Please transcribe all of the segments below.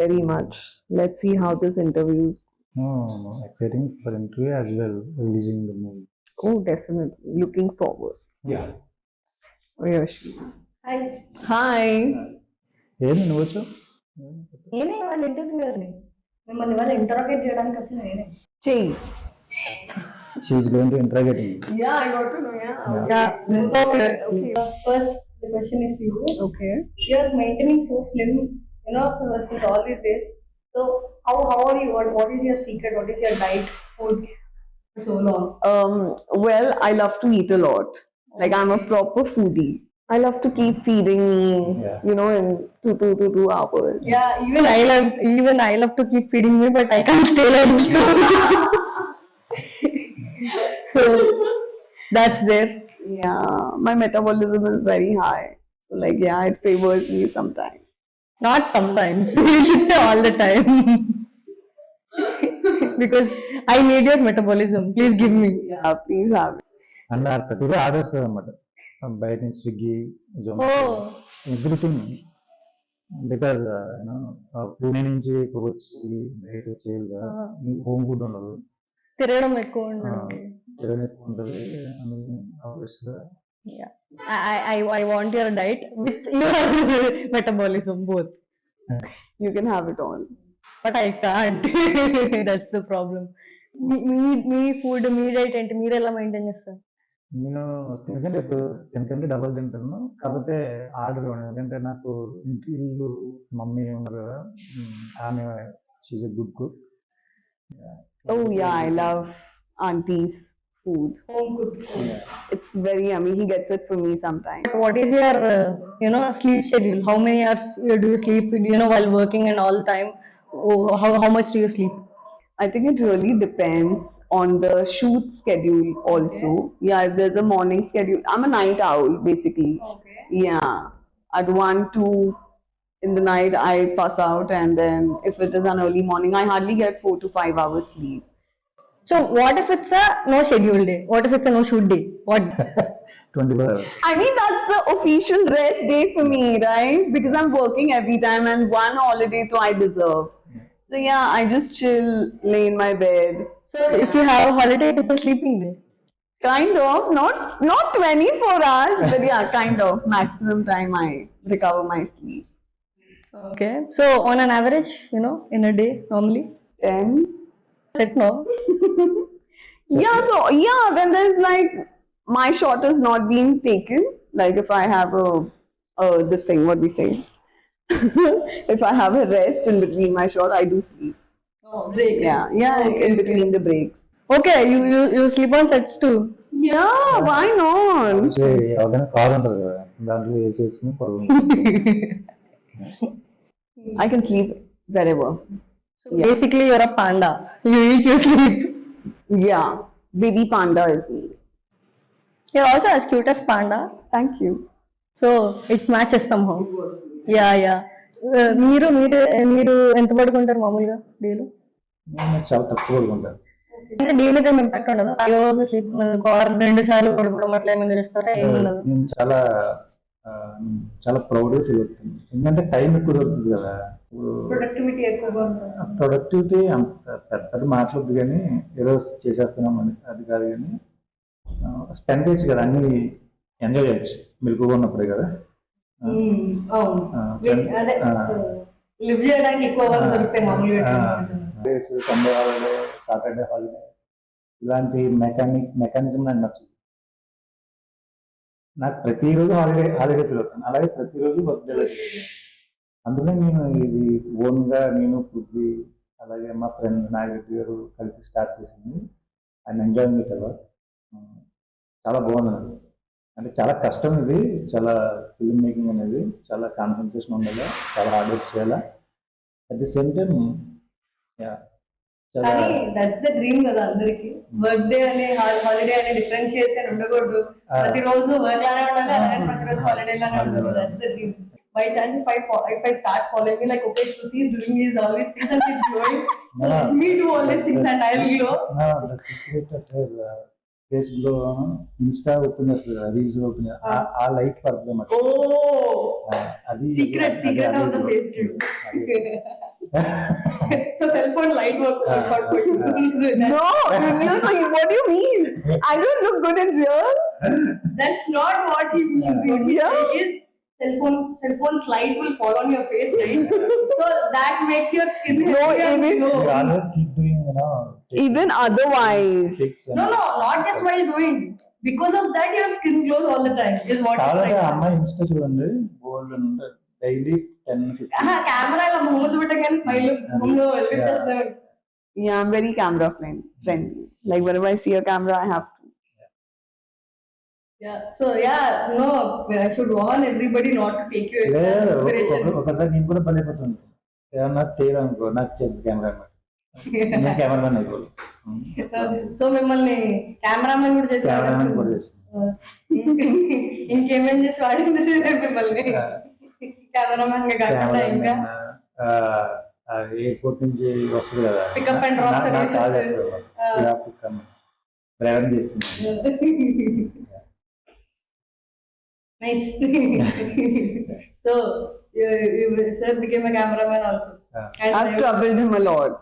very much. Let's see how this interview. No, exciting for interview as well, releasing the movie. Oh, definitely. Looking forward. Yeah. Oh, Yoshi. Hi Hi. ఏంది నువ్వు వచ్చావు? నేనే వాళ్ళ ఇంటర్వ్యూయర్ని మిమ్మల్ని వాళ్ళు interrogate చేయడానికి వచ్చిన నేనే Jay. She's going to interrogating. Yeah, I got to know. First the question is to you Okay. You are maintaining so slim since all these days, so how are you, what is your secret, what is your diet food for so long? Well, I love to eat a lot. Like I'm a proper foodie. I love to keep feeding me, Yeah. in 2 hours. Yeah, even I love to keep feeding me, but I can't stay like so that's there. Yeah, my metabolism is very high. So like, yeah, it favors me sometimes. Not sometimes. You should say all the time. Because I need your metabolism. Please give me. Yeah, please have it. And ప్రతిదీ order వస్తుంది అనమాట, బయట నుంచి Swiggy, Zomato, Oh, everything. Because Pune నుంచి ఇప్పుడు వచ్చి బయట వచ్చేది హోమ్ ఫుడ్ ఉండదు, తిరగడం ఎక్కువ ఉంటుంది. తిరగడం ఎక్కువ ఉంటుంది. ఆబ్వియస్గా Yeah. I want your diet with your metabolism both. You can have it all. But I can't. That's the problem. Me food me diet ఏంటి, మీరు ఎలా మెయింటైన్ చేస్తారు? నేను తినకంటే డబల్ తింటాను, కాకపోతే ఆర్డర్ ఎందుకంటే నాకు ఇల్లు మమ్మీ ఉన్నారు కదా, ఆమె she's a good cook. Oh yeah, I love auntie's food. Home cooked food. It's very yummy. He gets it for me sometimes. What is your sleep schedule? How many hours do you sleep, while working and all the time? Oh, how much do you sleep? I think it really depends on the shoot schedule also. Yeah, if there's a morning schedule. I'm a night owl basically. Okay. Yeah. At 1-2 in the night I pass out, and then if it is an early morning I hardly get 4 to 5 hours sleep. So what if it's a no schedule day? What if it's a no shoot day? What? 24 hours. I mean, that's the official rest day for me, right? Because I'm working every time, and one holiday so I deserve. So yeah, I just chill, lay in my bed. So if you have a holiday, it's a sleeping day. Kind of, not 24 hours, but yeah, kind of. Maximum time I recover my sleep. Okay. So on an average, in a day, normally, 10. set no. Yeah, so yeah, then there's like my shot is not being taken. Like if I have this thing, what we say. If I have a rest in between my shot, I do sleep. Oh, break. Yeah, in between the breaks. Okay, you sleep on sets too. Yeah, why not? ఎవరికైనా car ఉంటుంది కదా, దాంట్లో వేసేసుకుని పడుకుంటాం. I can sleep wherever. So basically, you're a panda. You eat, you sleep. Yeah, baby panda is me. You're also as cute as panda. Thank you. So it matches somehow. Yeah. మీరు ఎంత పడుకుంటారు మామూలుగా డేలో? నేను చాలా తక్కువ పడుకుంటాను. అంటే డైలీ మేము పెట్టండి, 5 hours స్లీప్ 2 సార్లు పడుకోవడం అట్లా ఏమైనా చేస్తారా? ఏమి ఉండదు. నేను చాలా ప్రౌడ్గా ఫీల్ అవుతుంది, ఎందుకంటే టైం ఎక్కువ దొరుకుతుంది కదా. ప్రొడక్టివిటీ ఎక్కువగా ఉంటుంది. ప్రొడక్టివిటీ అంత పెద్ద మాట్లాడదు కానీ ఏదో చేసేస్తున్నాం అని అది కాదు, కానీ స్పెండ్ చేయొచ్చు కదా, అన్ని ఎంజాయ్ చేయొచ్చు మెలుగుగా ఉన్నప్పుడే కదా. అవును, అదే లివ్ చేయడానికి ఎక్కువ దొరుకుతాయి మామూలుగా. సండే హాలిడే, సాటర్డే హాలిడే, ఇలాంటి మెకానిజం నాకు నచ్చింది. నాకు ప్రతిరోజు హాలిడే ఫీల్ అవుతాను, అలాగే ప్రతిరోజు బర్త్డే. అందుకనే నేను ఇది ఓన్గా నేను పృథ్వీ అలాగే మా ఫ్రెండ్ నాగరెడ్డి గారు కలిసి స్టార్ట్ చేసింది. అండ్ ఎంజాయింగ్ ఇట్ అలా చాలా బాగుంది. అంటే చాలా కష్టం ఇది, చాలా ఫిల్మ్ మేకింగ్ అనేది చాలా కాన్సన్ట్రేషన్ ఉండాలి, చాలా హార్డ్ వర్క్ చేయాలి. At the same time that's the dream కదా అందరికి. వర్క్ డే అని హాలిడే అని డిఫరెన్షియేషన్ ఉండకూడదు. ప్రతిరోజు వర్క్ లానే ఉండాలి, అలాగే ప్రతిరోజు హాలిడే లానే ఉండాలి. That's the dream. By chance, if I start following me, like, okay, Shruti is doing all these things and she's growing, so let me do all these things and I'll grow. No, the secret of her face glow Insta open చేస్తుంది కదా, reels open ఆ light పడుతుంది అన్నమాట. Oh, అది secret of the face tube. So cell phone light work for you. No, what do you mean? I don't look good in real. That's not what he means. What he Yeah. saying is cell phone's light will fall on your face, right? So that makes your skin No, healthy and even- glow. You always keep doing, Even otherwise. pics and- No, not just while doing. Because of that, your skin glows all the time. Is what it's కావాలంటే ఆ like. అమ్మాయి Insta చూడండి, బోల్డ్ daily 10-15. Camera ఇలా ముందు పెట్టగానే smile ముందు వెలిగించేస్తాను. Yeah, I'm very camera friendly. Like whenever I see a camera, I have to. Yeah. So yeah, no, I should warn everybody not to take you as లేదు, inspiration. ఒకసారి నేను కూడా పడిపోతుంది. ఏమన్నా తీయాలనుకో నాకు చేతి కెమెరా నేను కెమెరామెన్ అయిపోవాలి. సో మిమ్మల్ని కెమెరామెన్ కూడా చేసి కెమెరామెన్ కూడా చేస్తుంది. ఇంకేమేం చేసి వాడింది మిమ్మల్ని కెమెరామెన్ గా కాకుండా ఇంకా ఎయిర్పోర్ట్ నుంచి వస్తుంది కదా, Pickup and drop నాకు services. కాల్ చేస్తారు, డ్రైవర్ చేస్తుంది. Nice. So sir became a cameraman also. And I've troubled him a lot.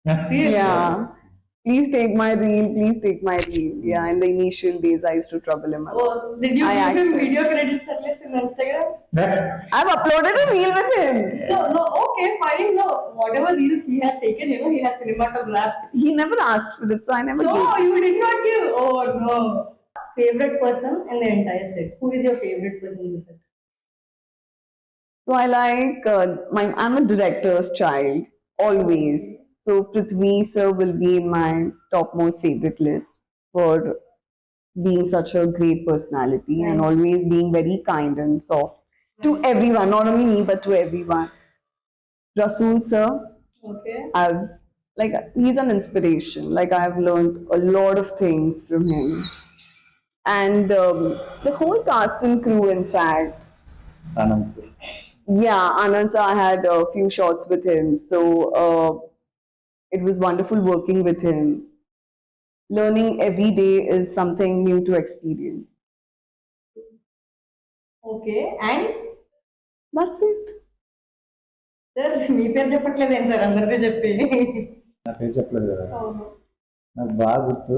Really? Yeah. Please take my reel. Please take my reel. Yeah, in the initial days, I used to trouble him a lot. Oh, did you I give him acted. video credits at least in Instagram? I've uploaded a reel with him. So no, okay, fine. No, whatever reels he has taken, he has cinematographed. He never asked for it, so I never So gave. you did not give. Oh no. Favorite person in the entire set. Who is your favorite person in the set? So I like I'm a director's child always. So Prithvi sir will be in my topmost favorite list for being such a great personality and Nice. always being very kind and soft to everyone, not only me but to everyone. Rasool sir, Okay. he's an inspiration. Like I've learned a lot of things from him, and the whole cast and crew. In fact, Anand sir. yeah, Anand sir, I had a few shots with him, so it was wonderful working with him. Learning every day is something new to experience. Okay. And That's it. sir, మీ పేరు చెప్పట్లేదు ఏం sir అందరికీ చెప్పి. నా పేరు చెప్పలేదు కదా. నాకు బాగా గుర్తు,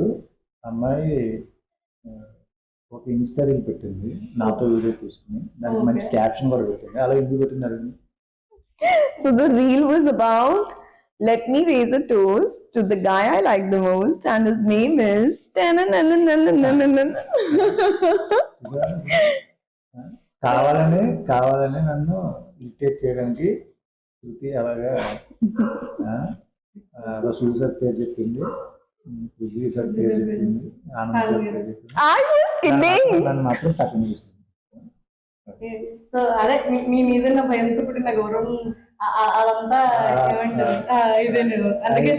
అమ్మాయి ఒక ఇన్స్టా రీల్ పెట్టింది నాతో వీడియో తీసుకుని, దానికి మంచి Okay. క్యాప్షన్ కూడా పెట్టింది. అలా ఎందుకు పెట్టినారు? So the reel was about, let me raise a toast to the guy I like the most, and his name is. కావాలని నన్ను ఇరిటేట్ చేయడానికి శృతి అలాగా రసూల్ సార్ పేరు చెప్పింది, పృథ్వీ సార్ పేరు చెప్పింది, ఆనంద్ సార్ పేరు చెప్పింది. I was kidding. నన్ను మాత్రం పక్కన చేస్తుంది. సో అదే మీ మీద ఉన్న భయంతో కూడిన గౌరవం అదంతా ఏమంటారు ఇదే అందుకే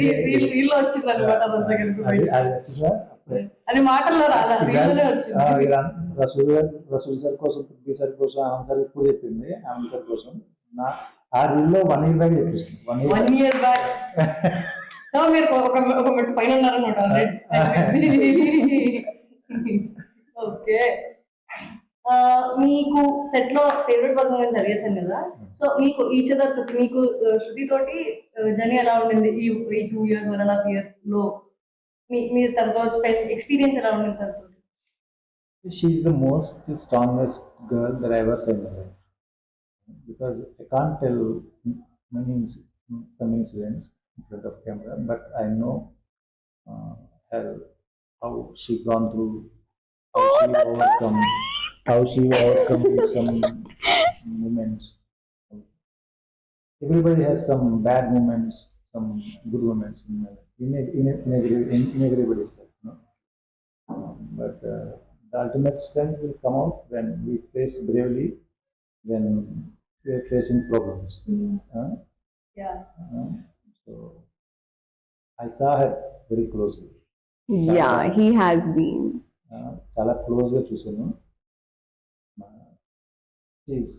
రీల్ వచ్చింది అనమాట అదంతా కలిపి అది బయట. అప్పుడే అది మాటల్లో రాలా రీల్లోనే వచ్చింది. రసూల్ సార్ కోసం, పృథ్వీ సార్ కోసం, ఆనంద్ సార్ ఎక్కువ చెప్పింది, ఆనంద్ సార్ కోసం. ఆ రీల్లో 1 year బ్యాక్ చెప్పేసింది. 1 year బ్యాక్. సో మీరు ఒక మెట్టు పైన ఉన్నారనమాట ఆల్రెడీ. ఓకే. మీకు సెట్ లో ఫేవరెట్ పర్సన్ అని చదివేశాను కదా, సో మీకు ఈచ్ అదర్ మీకు శృతి తోటి జర్నీ ఎలా ఉండింది ఈ 2 years 1.5 years లో మీ తనతో ఎక్స్పీరియన్స్ ఎలా ఉండింది తనతో? She is the most strongest girl that I ever seen in my life. Because I can't tell some incidents in front of camera, but I know how she gone through, how she overcome some moments. Everybody has some bad moments, some good moments in everybody's life, you know? But the ultimate strength will come out when we face bravely, when we are facing problems. Yeah. So I saw her very closely. Yeah, he has been. చాలా క్లోజ్గా చూసాను. She's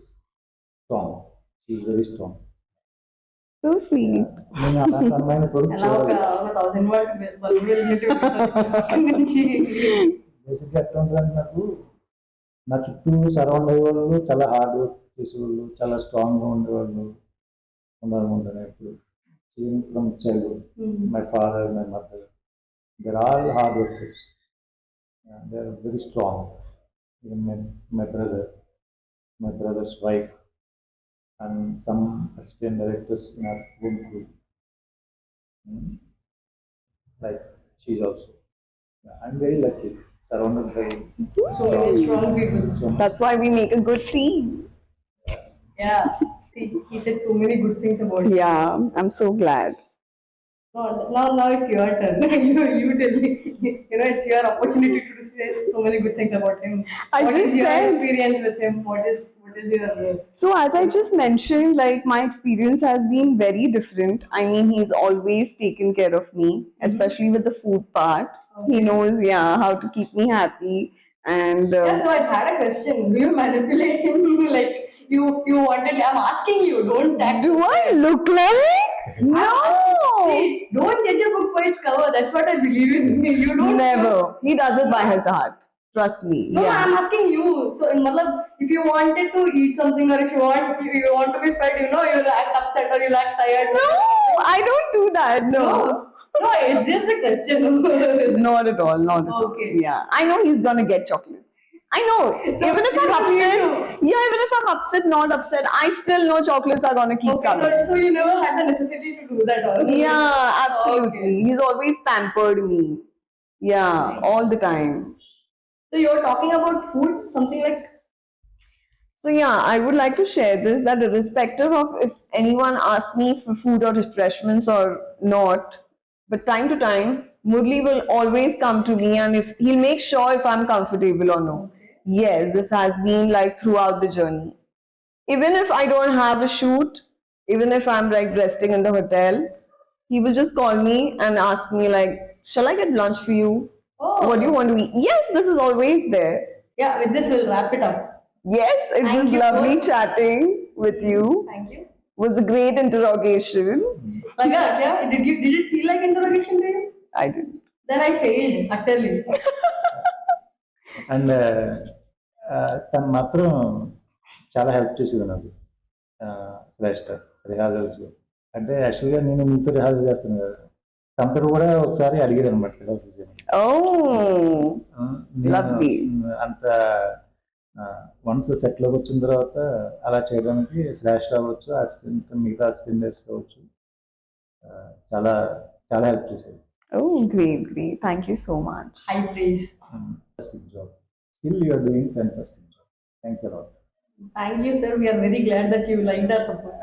strong, she's very strong. So sweet. నేను అలాంటి అమ్మాయిని కొడుకు అలా ఒక 1000 what bulb వెలిగినట్టు పక్కన నుంచి బేసిక్గా ఎట్లా ఉంటుందంటే నాకు నా చుట్టూ సరౌండ్ అయ్యే వాళ్ళు చాలా హార్డ్ వర్క్ చేసేవాళ్ళు, చాలా స్ట్రాంగ్గా ఉండేవాళ్ళు ఉండాలనుకుంటాను ఎప్పుడు. From childhood my father, my mother, they're all hard workers. They're very strong. Even my brother, my brother's wife, and some assistant directors in our home group. Like she's also. Yeah, I'm very lucky, surrounded by so many strong people. so much. That's why we make a good team. Yeah, see, he said so many good things about you. Yeah, I'm so glad. Now it's your turn. you tell me. It's your opportunity to say so many good things about him. I What is just your said- experience with him? What is your So as I just mentioned, like my experience has been very different. I mean, he's always taken care of me, especially with the food part. He knows, yeah, how to keep me happy. And Yeah, so I had a question. Do you manipulate him? Like you wanted? I'm asking you. Don't tag. do I look like? No, Hey, don't judge a book by its cover. That's what I believe in. You don't. never. He does it by his heart. Trust me. No, Yeah. I'm asking you. So, if you wanted to eat something, or if you want to be fed, you'll act upset or you'll act tired. No, I don't do that. No. No, it's just a question. Not at all. Not at all. Okay. Yeah. I know he's gonna get chocolate. I know. So, even if I'm you upset, know. yeah, even if I'm upset, not upset, I still know chocolates are gonna keep Okay, coming. so you never had the necessity to do that, or Yeah, absolutely. Okay. He's always pampered me. Yeah, Nice. all the time. So you're talking about food, something like So yeah, I would like to share this that irrespective of if anyone asks me for food or refreshments or not, but time to time, Murli will always come to me and if he'll make sure if I'm comfortable or no. Yes, this has been like throughout the journey. Even if I don't have a shoot, even if I'm like resting in the hotel, he will just call me and ask me like, shall I get lunch for you? Oh. What do you want to eat? Yes, this is always there. yeah. With this, we'll wrap it up. Yes, it Thank was you lovely both. chatting with you. Thank you. Was a great interrogation. Like that, yeah. Did it feel like interrogation to you? I didn't. Then I failed utterly. And తను మాత్రం చాలా help చేసేది నాకు శ్రేష్ఠ rehearsals. అంటే యాక్చువల్గా నేను మీతో rehearsal చేస్తాను కదా, తనతో కూడా ఒకసారి అడిగేది అనమాట రిహార్సల్ చేయమని. Oh, నేను lovely. అంత వన్స్ సెట్లోకి వచ్చిన తర్వాత అలా చేయడానికి శ్రేష్ఠ అవ్వచ్చు, అసిస్టెంట్ మిగతా అసిస్టెంట్స్ అవ్వచ్చు, చాలా చాలా హెల్ప్ చేసేది. Oh, great, great. Thank you so much. High praise. Fantastic job. Still you are doing fantastic job. Thanks a lot. Thank you, sir. We are very glad that you liked our support.